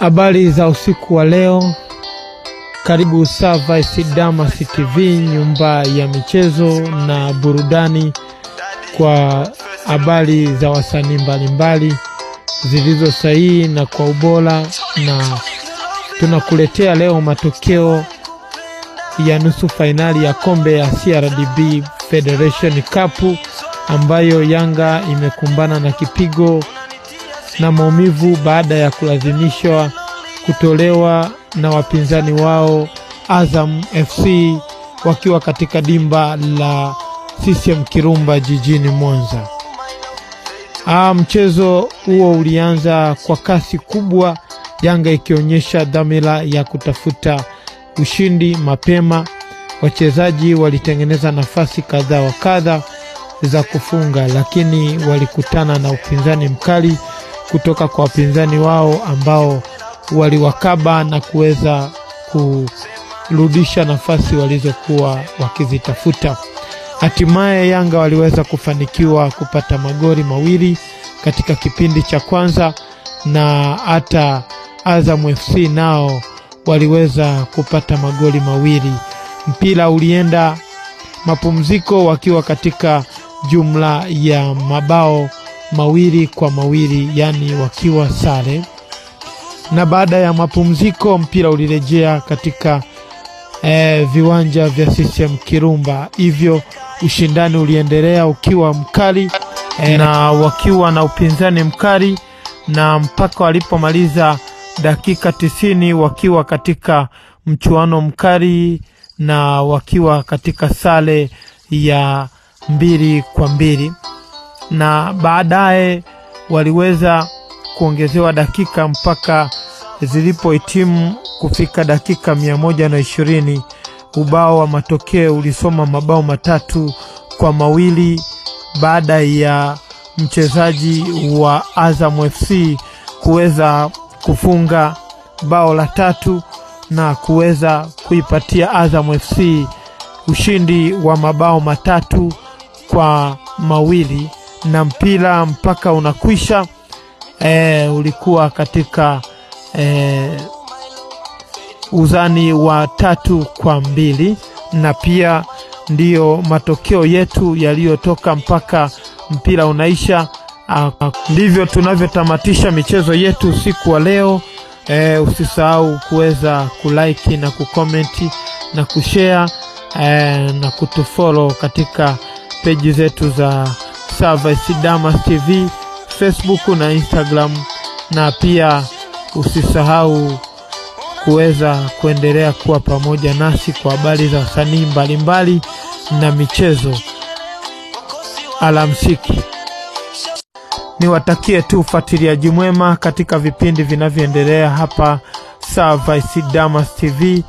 Habari za usiku wa leo. Karibu Service Damas TV, nyumba ya michezo na burudani, kwa habari za wasanii mbalimbali zilizo sahihi na kwa ubora. Na tunakuletea leo matokeo ya nusu finali ya kombe ya CRDB Federation Cup, ambayo Yanga imekumbana na kipigo na maumivu baada ya kulazimishwa kutolewa na wapinzani wao Azam FC wakiwa katika dimba la CCM Kirumba jijini Mwanza. Mchezo huo ulianza kwa kasi kubwa, Yanga ikionyesha dhamira ya kutafuta ushindi mapema. Wachezaji walitengeneza nafasi kadha wa kadha za kufunga, lakini walikutana na upinzani mkali kutoka kwa wapinzani wao ambao waliwakaba na kuweza kurudisha nafasi walizokuwa wakizitafuta. Hatimaye Yanga waliweza kufanikiwa kupata magoli mawili katika kipindi cha kwanza, na hata Azam FC nao waliweza kupata magoli mawili. Mpira ulienda mapumziko wakiwa katika jumla ya mabao 2-2, yani wakiwa sare. Na baada ya mapumziko mpira ulirejea katika viwanja vya CCM Kirumba, hivyo ushindani uliendelea ukiwa mkali na wakiwa na upinzani mkali, na mpaka walipomaliza dakika 90 wakiwa katika mchuano mkali na wakiwa katika sare ya 2-2, na baadaye waliweza kuongezewa dakika mpaka zilipohitimu kufika dakika 120. Ubao wa matokeo ulisoma mabao 3-2 baada ya mchezaji wa Azam FC kuweza kufunga bao la 3 na kuweza kuipatia Azam FC ushindi wa mabao 3-2, na mpira mpaka unakwisha ulikuwa katika uzani wa 3-2, na pia ndiyo matokeo yetu yaliyotoka mpaka mpira unaisha. Ndivyo tunavyotamatisha michezo yetu siku wa leo. Usisahau kuweza kulike na kukomenti na kushare na kutufollow katika peji zetu za Service Damas TV, Facebook na Instagram, na pia usisahau kuweza kuendelea kuwa pamoja nasi kwa habari za wasanii mbalimbali na michezo. Alamsiki. Niwatakie tu ufuatiliaji mwema katika vipindi vinavyoendelea hapa Service Damas TV.